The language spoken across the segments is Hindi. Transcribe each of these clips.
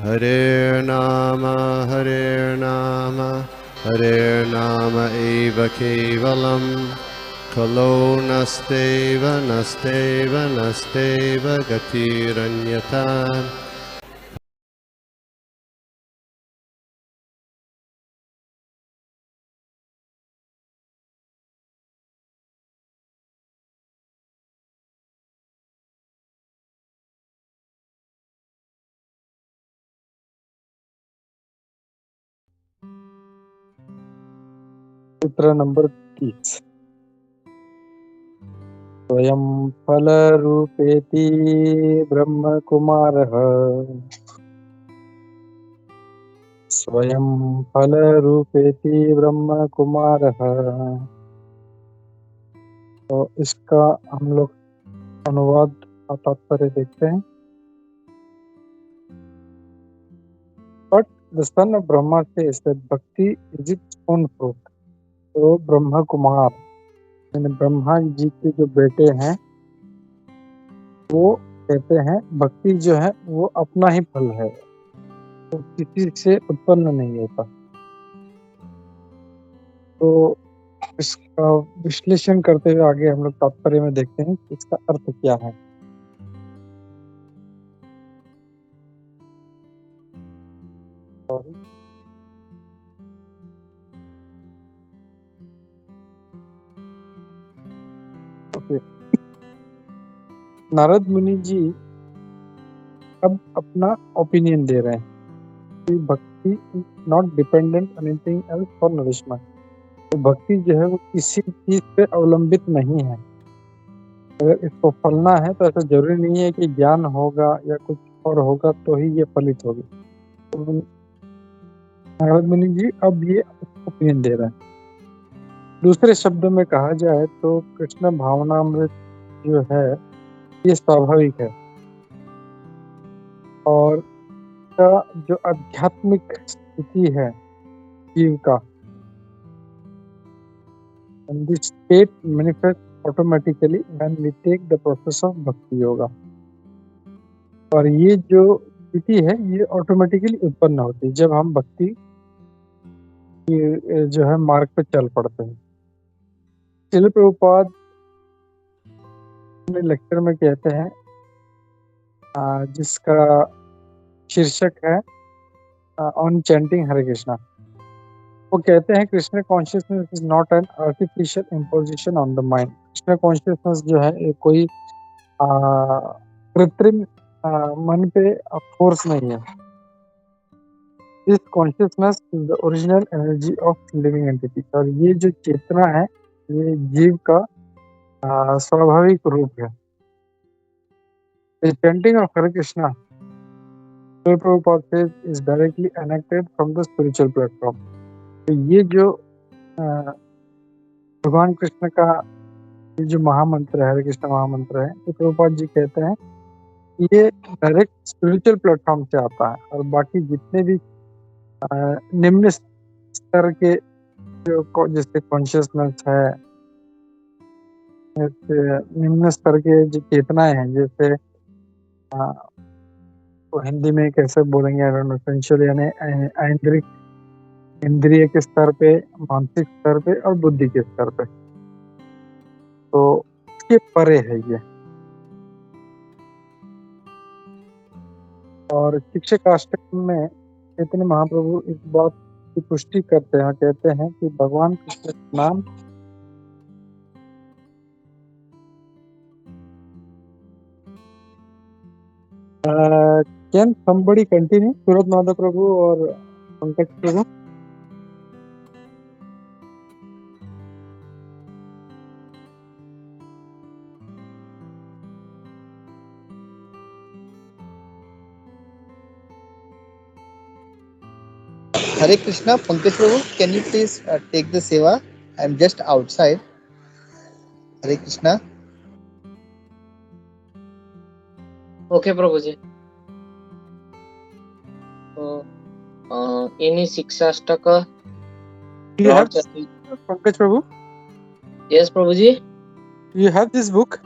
Hare Nama, Hare Nama eva kevalam, Kalo nasteva, nasteva, nasteva gatiranyata. सूत्र नंबर 30। स्वयं फलरूपेति ब्रह्मकुमारः स्वयं फलरूपेति ब्रह्मकुमारः। तो इसका हम लोग अनुवाद का तात्पर्य देखते हैं। But the son of Brahma says that bhakti is its own fruit. तो ब्रह्म कुमार यानी ब्रह्मा जी के जो बेटे हैं वो कहते हैं भक्ति जो है वो अपना ही फल है, तो किसी से उत्पन्न नहीं होता। तो इसका विश्लेषण करते हुए आगे हम लोग तात्पर्य में देखते हैं कि इसका अर्थ क्या है। नारद मुनि जी अब अपना ओपिनियन दे रहे हैं कि भक्ति is not dependent on anything else for nourishment. तो भक्ति जो है वो किसी चीज पे अवलंबित नहीं है। अगर इसको फलना है तो ऐसा जरूरी नहीं है कि ज्ञान होगा या कुछ और होगा तो ही ये फलित होगी। तो नारद मुनि जी अब ये ओपिनियन दे रहे हैं। दूसरे शब्दों में कहा जाए तो कृष्ण भावनामृत जो है ये स्वाभाविक है और का जो आध्यात्मिक स्थिति है जीव का, and this state manifests automatically when we take the process of bhakti yoga। और ये जो स्थिति है ये ऑटोमेटिकली उत्पन्न होती है जब हम भक्ति की जो है मार्ग पे चल पड़ते हैं। श्रील प्रभुपाद अपने लेक्चर में कहते हैं जिसका शीर्षक है ऑन चैंटिंग हरे कृष्णा। वो कहते हैं Krishna consciousness is not an artificial imposition on the mind. Krishna consciousness जो है ये कोई कृत्रिम मन पे फोर्स नहीं है। This consciousness is the original energy of living entity. और ये जो चेतना है ये जीव का स्वाभाविक रूप है। The chanting of Hare Krishna, Srila Prabhupada says, is directly enacted from the spiritual platform। तो ये जो भगवान कृष्ण का ये जो महामंत्र है, हरे कृष्ण महामंत्र है, तो प्रभुपाद जी कहते हैं ये डायरेक्ट स्पिरिचुअल प्लेटफॉर्म से आता है और बाकी जितने भी निम्न स्तर के जो जैसे कॉन्शियसनेस है, निम्न स्तर के जो चेतनाएं हैं, जैसे तो हिंदी में कैसे बोलेंगे सेंशुअल यानी इंद्रिय के स्तर पे, मानसिक स्तर पे और बुद्धि के स्तर पे, तो इसके परे है ये। और शिक्षकाष्टकम में चैतन्य महाप्रभु इस बात की पुष्टि करते हैं, कहते हैं कि भगवान कृष्ण का नाम कैन somebody continue? सूरत माधव प्रभु और पंकज प्रभु। Hare Krishna, Pankaj Prabhu, can you please take the seva? I'm just outside. Hare Krishna. Okay Prabhu ji. तो इन्हीं Shikshashtak Pankaj Prabhu, yes Prabhu ji. you have this book?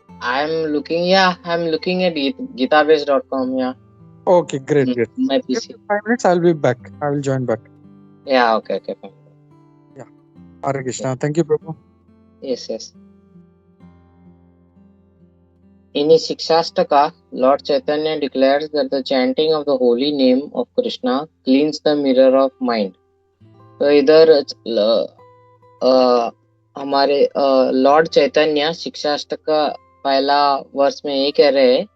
I'm looking at gitabase.com. Yeah. Okay, great, great. My Give PC. me 5 minutes. I'll be back. I will join back. Yeah, okay, fine. Hare Krishna. Thank you, Prabhu. Yes. In his Shikshastaka, Lord Chaitanya declares that the chanting of the holy name of Krishna cleans the mirror of mind. तो इधर हमारे लॉर्ड चैतन्य शिक्षाष्टक का पहला वर्ष में ये कह रहे हैं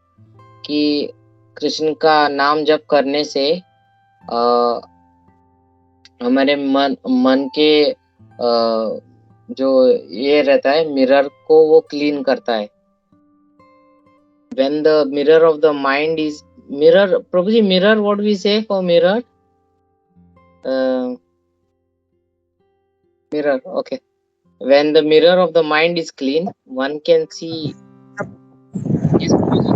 कि कृष्ण का नाम जप करने से हमारे मन के जो ये रहता है मिरर को वो क्लीन करता है. When the mirror of the mind is mirror, Prabhuji, mirror, what we say for mirror? Mirror, okay. When the mirror of the mind is clean, one can see. Yes, Prabhuji.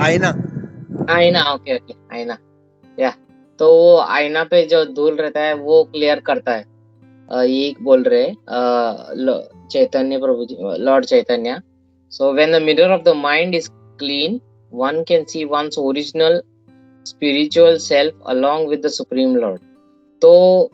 आईना. आईना, ओके आईना. या तो वो आईना पे जो धूल रहता है वो क्लियर करता है. ये बोल रहे Chaitanya Prabhu ji, lord Chaitanya. So when the mirror of the mind is clean, one can see one's original spiritual self along with the Supreme Lord. तो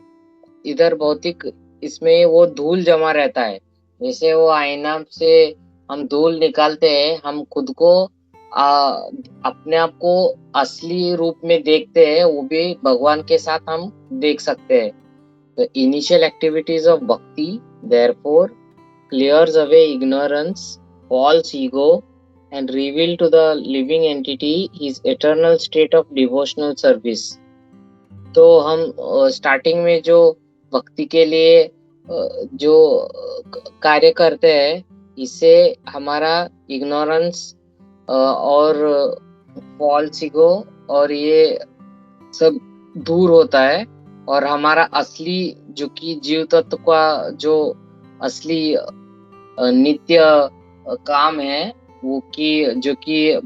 इधर भौतिक इसमें वो धूल जमा रहता है. जैसे वो आईना से हम धूल निकालते हैं, हम खुद को अपने आप को असली रूप में देखते हैं, वो भी भगवान के साथ हम देख सकते हैं. The initial activities of bhakti therefore clears away ignorance, false ego, and reveal to the living entity his eternal state of devotional service. तो हम स्टार्टिंग में जो भक्ति के लिए जो कार्य करते हैं, इससे हमारा इग्नोरेंस और फॉल्स ईगो और ये सब दूर होता है और हमारा असली जो कि जीव तत्व का जो असली नित्य काम है वो कि जो कि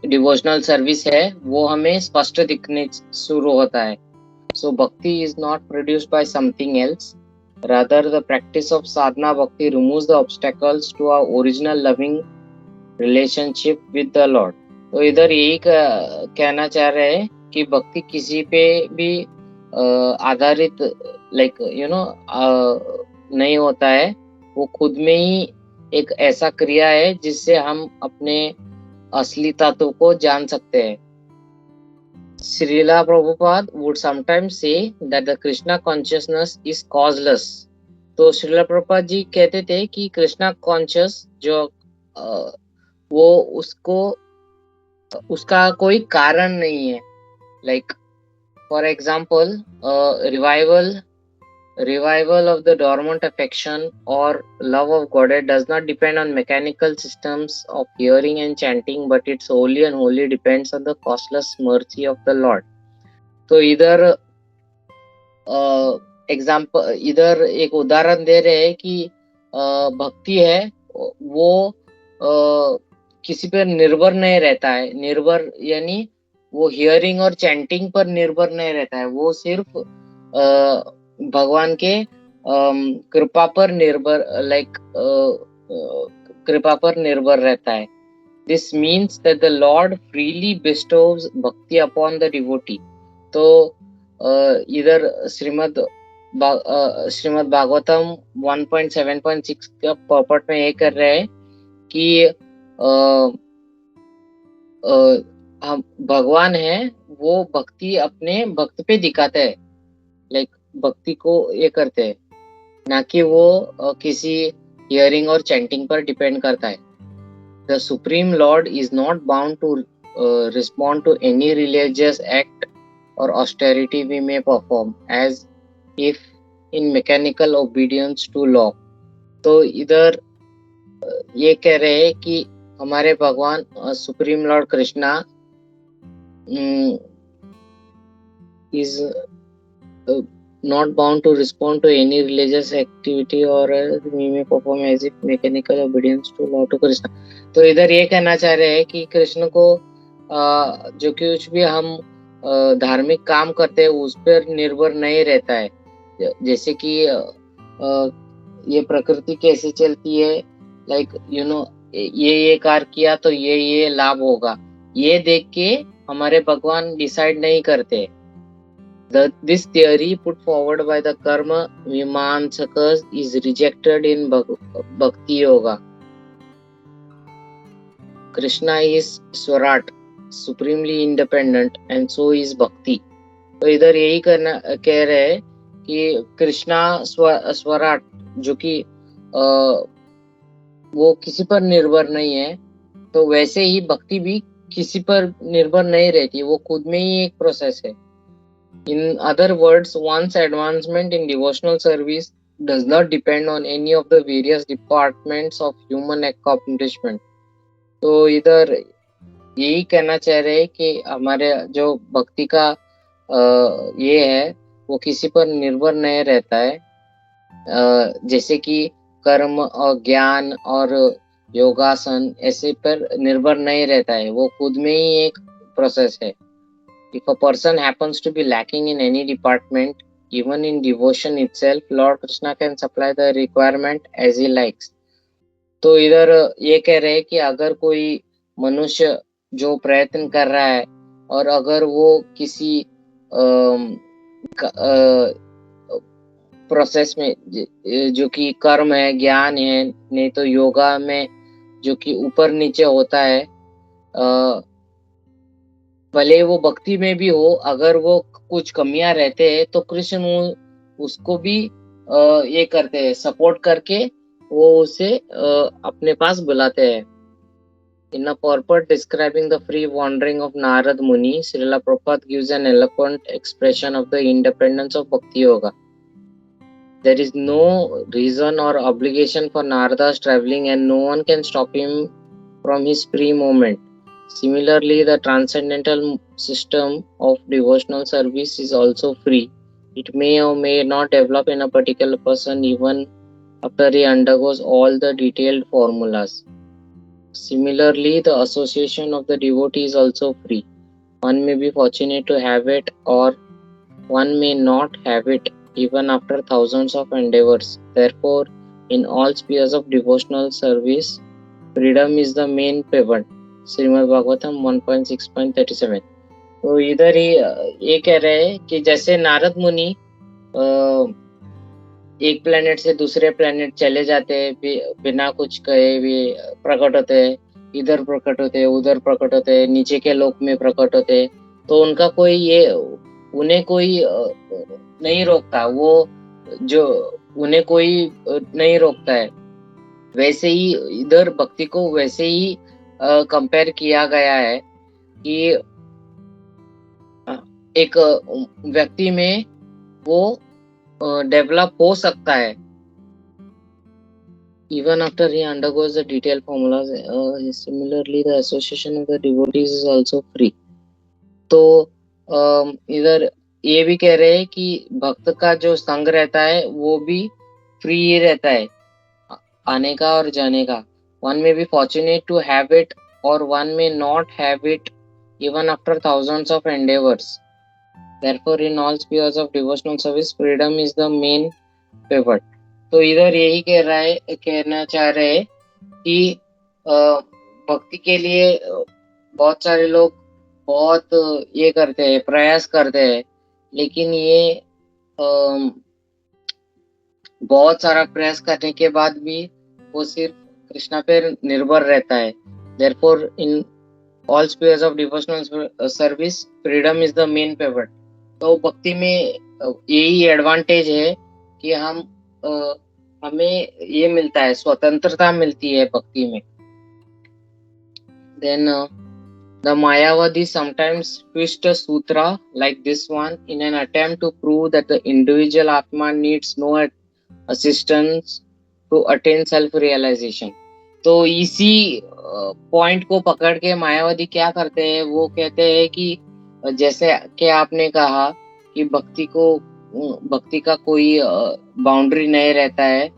डिवोशनल सर्विस है वो हमें स्पष्ट दिखने शुरू होता है. So bhakti is not produced by something else, rather the practice of sadhana bhakti removes the obstacles to our original loving relationship with the lord. तो इधर यही कहना चाह रहे हैं कि भक्ति किसी पे भी आधारित नहीं होता है. वो खुद में ही एक ऐसा क्रिया है जिससे हम अपने असली तत्व को जान सकते हैं. Srila Prabhupada would sometimes say that the Krishna consciousness is causeless. तो श्रीला प्रभुपाद जी कहते थे कि कृष्णा कॉन्शियस जो वो उसका कोई कारण नहीं है. Like for example revival of the dormant affection or love of Godhead does not depend on mechanical systems of hearing and chanting, but it solely and wholly depends on the causeless mercy of the Lord. तो इधर इधर एक उदाहरण दे रहे हैं कि भक्ति है वो किसी पर निर्भर नहीं रहता है. निर्भर यानी वो हियरिंग और चैंटिंग पर निर्भर नहीं रहता है, वो सिर्फ भगवान के कृपा पर निर्भर कृपा पर निर्भर रहता है. This means that the Lord freely bestows bhakti upon the devotee. तो इधर श्रीमद् भागवतम 1.7.6 का पर्पट में ये कर रहे हैं कि हम भगवान है वो भक्ति अपने भक्त पे दिखाते हैं. लाइक भक्ति को ये करते हैं, ना कि वो किसी हियरिंग और चैंटिंग पर डिपेंड करता है. The Supreme Lord is not bound to respond to any religious act or austerity we may perform as if in mechanical obedience to law. तो इधर ये कह रहे हैं कि हमारे भगवान supreme Lord Krishna is not bound to respond to any religious activity or we may perform as if mechanical obedience to law to Krishna. तो इधर ये कहना चाह रहे हैं कि कृष्ण को जो कुछ भी हम धार्मिक काम करते हैं उस पर निर्भर नहीं रहता है. जैसे कि ये प्रकृति कैसे चलती है, लाइक ये कार्य किया तो ये लाभ होगा, ये देख के हमारे भगवान डिसाइड नहीं करते. This theory put forward by the Karma Vimansakas is rejected in Bhakti Yoga. Krishna is Swarat, supremely independent, and so is Bhakti. तो इधर यही कह रहे हैं कि कृष्णा स्वराट जो कि वो किसी पर निर्भर नहीं है, तो वैसे ही भक्ति भी किसी पर निर्भर नहीं रहती, वो खुद में ही एक प्रोसेस है. In other words, one's advancement in devotional service does not depend on any of the various departments of human accomplishment. तो इधर यही कहना चाह रहे हैं कि हमारे जो भक्ति का ये है वो किसी पर निर्भर नहीं रहता है, जैसे कि कर्म और ज्ञान और योगासन ऐसे पर निर्भर नहीं रहता है, वो खुद में ही एक प्रोसेस है. If a person happens to be lacking in any department, even in devotion itself, Lord Krishna can supply the requirement as he likes. तो इधर ये कह रहे हैं कि अगर कोई मनुष्य जो प्रयत्न कर रहा है और अगर वो किसी प्रोसेस में जो कि कर्म है, ज्ञान है, नहीं तो योगा में जो कि ऊपर नीचे होता है, भले वो भक्ति में भी हो, अगर वो कुछ कमियां रहते हैं तो कृष्ण उसको भी ये करते हैं, सपोर्ट करके वो उसे अपने पास बुलाते हैं. In a purport describing the free wandering of Narad Muni, Srila Prabhupada gives an eloquent expression of the independence of Bhakti Yoga. There is no reason or obligation for Narada's traveling, and no one can stop him from his free movement. Similarly, the transcendental system of devotional service is also free. It may or may not develop in a particular person even after he undergoes all the detailed formulas. Similarly, the association of the devotee is also free. One may be fortunate to have it, or one may not have it even after thousands of endeavors. Therefore, in all spheres of devotional service, freedom is the main pivot. Shrimad Bhagavatam 1.6.37. तो इधर ही ये कह रहे हैं कि जैसे नारद मुनि एक प्लेनेट से दूसरे प्लेनेट चले जाते हैं, बिना कुछ कहे भी प्रकट होते हैं, इधर प्रकट होते हैं, उधर प्रकट होते हैं, नीचे के लोक में प्रकट होते हैं, तो उनका कोई ये उन्हें कोई नहीं रोकता, वो जो उन्हें कोई नहीं रोकता है. वैसे ही इधर भक्ति को वैसे ही कंपेयर किया गया है कि एक व्यक्ति में वो डेवलप हो सकता है even after he undergoes the detailed formulas. Similarly, the association of the devotees is also free. तो इधर ये भी कह रहे हैं कि भक्त का जो संग रहता है वो भी फ्री ही रहता है, आने का और जाने का. One may be fortunate to have it, or one may not have it even after thousands of endeavors. Therefore, in all spheres of devotional service, freedom is the main pivot. तो इधर यही कहना चाह रहे हैं कि भक्ति के लिए बहुत सारे लोग बहुत ये करते हैं, प्रयास करते हैं, लेकिन ये बहुत सारा प्रयास करने के बाद भी वो सिर्फ कृष्णा पे निर्भर रहता है. Therefore, in all spheres of devotional service, freedom is the main pivot. तो भक्ति में यही एडवांटेज है कि हमें ये मिलता है, स्वतंत्रता मिलती है भक्ति में. Then the Mayavadi sometimes twist a sutra like this one in an attempt to prove that the individual Atma needs no assistance to attain self-realization. तो इसी पॉइंट को पकड़ के मायावादी क्या करते हैं, वो कहते हैं कि जैसे कि आपने कहा कि भक्ति का कोई बाउंड्री नहीं रहता है,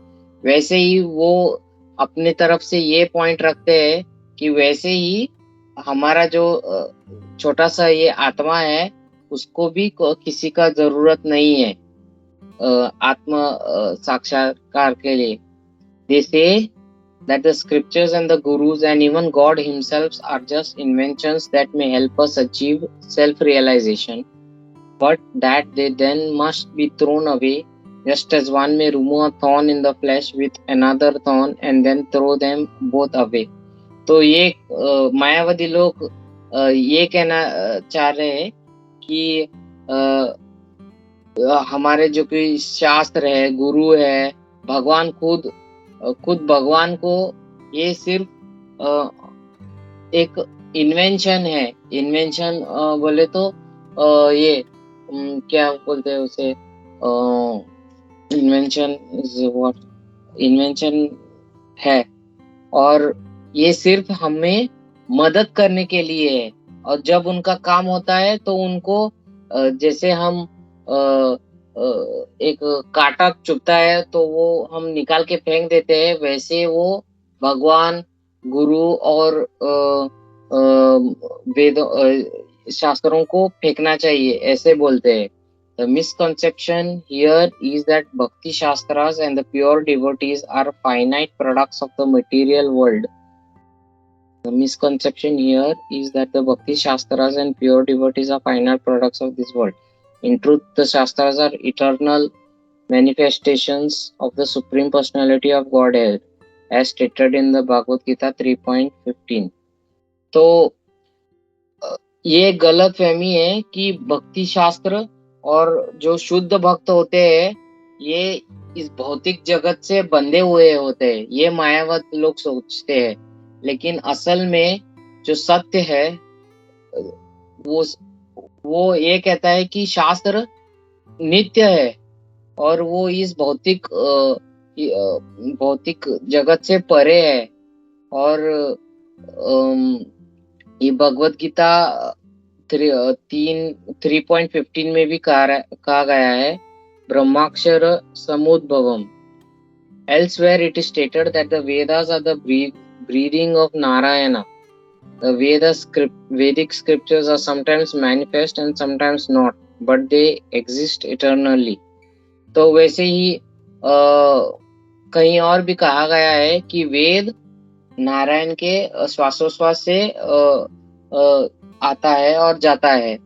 वैसे ही वो अपने तरफ से ये पॉइंट रखते हैं कि वैसे ही हमारा जो छोटा सा ये आत्मा है उसको भी किसी का जरूरत नहीं है आत्म साक्षात्कार के लिए. They say that the scriptures and the gurus and even God himself are just inventions that may help us achieve self-realization, but that they then must be thrown away, just as one may remove a thorn in the flesh with another thorn and then throw them both away. तो ये मायावादी लोग ये कहना चाह रहे हैं कि हमारे जो कि शास्त्र है, गुरु है, भगवान खुद भगवान को ये सिर्फ एक इन्वेंशन है। इन्वेंशन बोले तो ये क्या बोलते हैं उसे, इन्वेंशन इज व्हाट, इन्वेंशन है और ये सिर्फ हमें मदद करने के लिए है। और जब उनका काम होता है तो उनको जैसे हम एक कांटा चुभता है तो वो हम निकाल के फेंक देते हैं, वैसे वो भगवान, गुरु और वेदों शास्त्रों को फेंकना चाहिए, ऐसे बोलते हैं। The misconception here is that Bhakti Shastras and the pure devotees are finite products of the material world. The misconception here is that the Bhakti Shastras and pure devotees are finite products of this world. In truth, the Shastras are eternal manifestations of the Supreme Personality of Godhead, as stated in the Bhagavad Gita 3.15. तो ये गलत फहमी है कि भक्ति शास्त्र और जो शुद्ध भक्त होते हैं ये इस भौतिक जगत से बंधे हुए होते हैं, ये मायावाद लोग सोचते हैं। लेकिन असल में जो सत्य है वो ये कहता है कि शास्त्र नित्य है और वो इस भौतिक जगत से परे है। और ये भगवत गीता 3.15 में भी कहा गया है, ब्रह्माक्षर समुद्भवम। Elsewhere it is stated that the Vedas are the breathing of Narayana. The Vedic scriptures are sometimes manifest and sometimes not, but they exist eternally. तो वैसे ही कहीं और भी कहा गया है कि वेद नारायण के श्वासोश्वास से आता है और जाता है,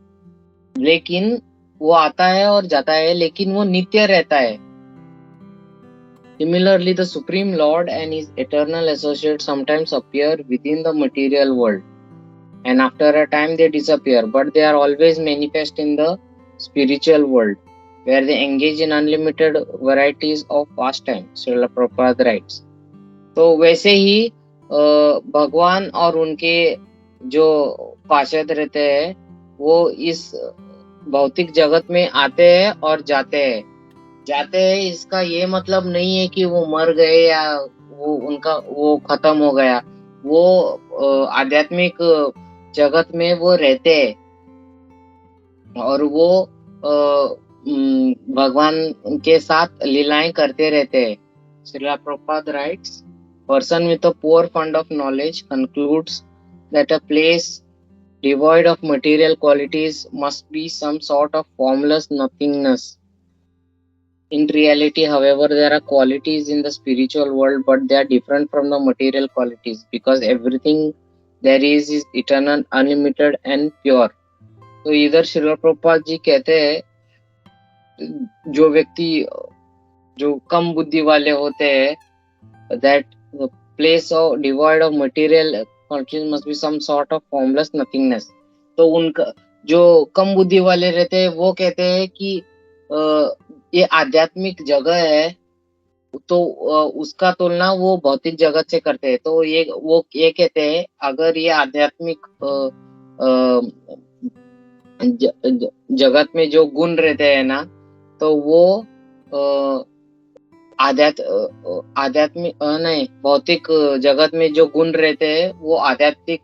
लेकिन वो आता है और जाता है, लेकिन वो नित्य रहता है। Similarly, the Supreme Lord and his eternal associates sometimes appear within the material world, and after a time they disappear, but they are always manifest in the spiritual world, where they engage in unlimited varieties of pastime. Srila Prabhupada writes. तो वैसे ही भगवान और उनके जो पार्षद रहते हैं वो इस भौतिक जगत में आते हैं और जाते हैं। इसका ये मतलब नहीं है कि वो मर गए या वो खत्म हो गया। वो आध्यात्मिक जगत में वो रहते हैं और वो भगवान के साथ लीलाएं करते रहते हैं। Srila Prabhupada writes, person with a poor fund of knowledge concludes that a place devoid of material qualities must be some sort of formless nothingness. In reality, however, there are qualities in the spiritual world, but they are different from the material qualities because everything there is eternal, unlimited and pure. तो इधर श्रील प्रभुपाद जी कहते हैं जो व्यक्ति जो कम बुद्धि वाले होते हैं, that the place of devoid of material qualities must be some sort of formless nothingness. तो उनका जो कम बुद्धि वाले रहते हैं वो कहते हैं कि ये आध्यात्मिक जगह है, तो उसका तुलना वो भौतिक जगत से करते हैं। तो ये कहते हैं अगर ये आध्यात्मिक जगत में जो गुण रहते हैं ना, तो वो आध्यात्मिक नहीं, भौतिक जगत में जो गुण रहते हैं वो आध्यात्मिक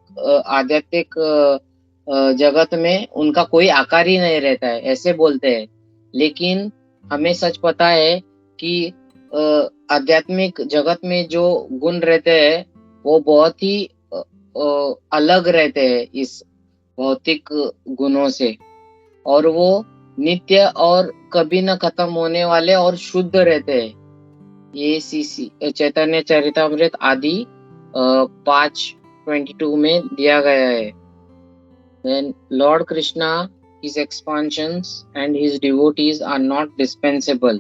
जगत में उनका कोई आकार ही नहीं रहता है, ऐसे बोलते हैं। लेकिन हमें सच पता है कि आध्यात्मिक जगत में जो गुण रहते हैं वो बहुत ही अलग रहते हैं इस भौतिक गुणों से, और वो नित्य और कभी न खत्म होने वाले और शुद्ध रहते हैं। ये सीसी चैतन्य चरितामृत आदि 5:22 में दिया गया है. Then Lord Krishna, his expansions and his devotees are not dispensable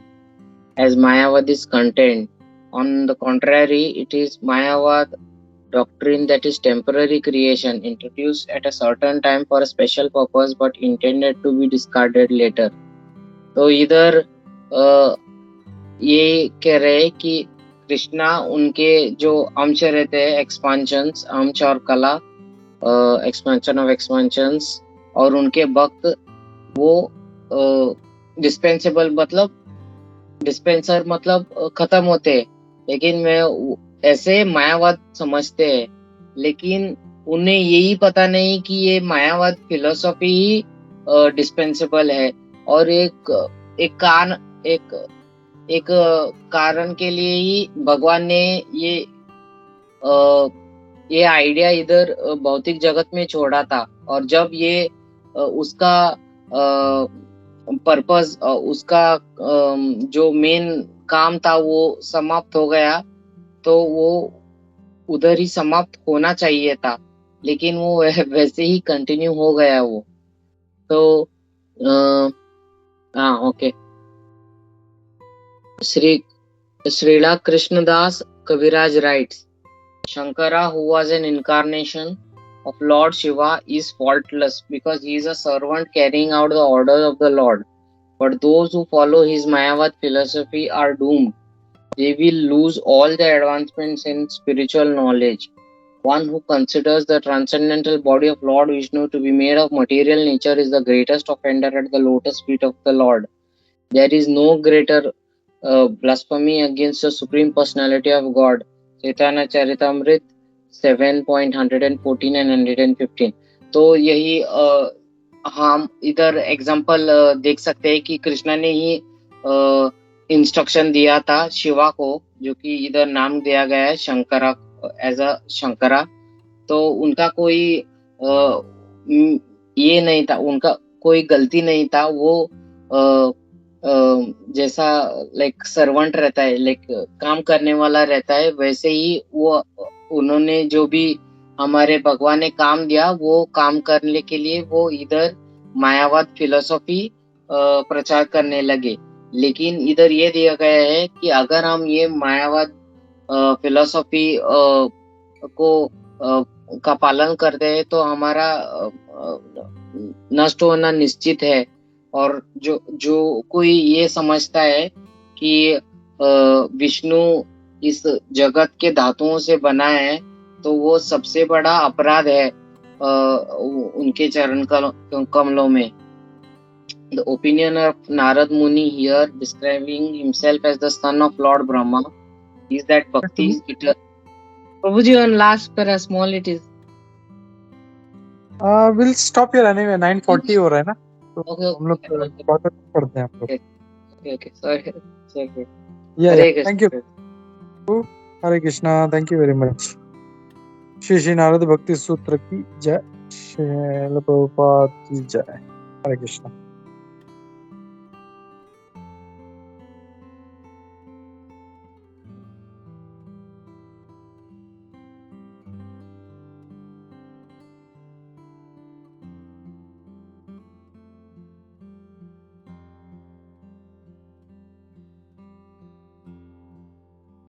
as Mayavadi's content. On the contrary, it is Mayavad doctrine that is temporary creation, introduced at a certain time for a special purpose but intended to be discarded later. तो इधर ये कह रहे हैं कि कृष्णा उनके जो अंश रहते हैं, एक्सपांशंस, अंश और कला, एक्सपेंशन ऑफ एक्सपेंशंस, और उनके भक्त वो डिस्पेंसेबल मतलब डिस्पेंसर मतलब खत्म होते हैं, लेकिन मैं ऐसे मायावाद समझते हैं, लेकिन उन्हें यही पता नहीं कि ये मायावाद फिलोसॉफी ही डिस्पेंसेबल है, और एक कारण के लिए ही भगवान ने ये आइडिया इधर भौतिक जगत में छोड़ा था, और जब ये उसका पर्पस, उसका जो मेन काम था वो समाप्त हो गया, तो वो उधर ही समाप्त होना चाहिए था, लेकिन वो वैसे ही कंटिन्यू हो गया वो. तो हाँ, okay. Srila Krishnadas Kaviraj writes, Shankara, who was an incarnation of Lord Shiva, is faultless because he is a servant carrying out the orders of the Lord. But those who follow his Mayavad philosophy are doomed. They will lose all their advancements in spiritual knowledge. One who considers the transcendental body of Lord Vishnu to be made of material nature is the greatest offender at the lotus feet of the Lord. There is no greater blasphemy against the Supreme Personality of God. Chaitanya Charitamrit 7.114 and 115. तो यही हम इधर एग्जाम्पल देख सकते हैं कि कृष्णा ने ही इंस्ट्रक्शन दिया था शिवा को, जो कि इधर नाम दिया गया है शंकरा, एज अ शंकरा. तो उनका कोई ये नहीं था, उनका कोई गलती नहीं था. वो जैसा लाइक सर्वेंट रहता है, लाइक काम करने वाला रहता है, वैसे ही वो उन्होंने जो भी हमारे भगवान ने काम दिया वो काम करने के लिए वो इधर मायावाद फिलोसॉफी प्रचार करने लगे. लेकिन इधर ये दिया गया है कि अगर हम ये मायावाद फिलोसॉफी को का पालन करते हैं तो हमारा नष्ट होना निश्चित है. और जो कोई ये समझता है कि विष्णु इस जगत के धातुओं से बना है, तो वो सबसे बड़ा अपराध है उनके चरण कमलों में. The opinion of Narad Muni here, describing himself as the son of Lord Brahma, is that bhakti is eternal. Prabhuji, one last para small it is. We'll stop here anyway. 9:40 हो रहा है ना, तो Okay, हम लोग quarter पढ़ते हैं आप लोग. Okay, sorry. Yeah, thank you. Hare Krishna, thank you very much. Shri Narad भक्ति सूत्र की जय, श्रील प्रभुपाद की जय. हरे कृष्णा.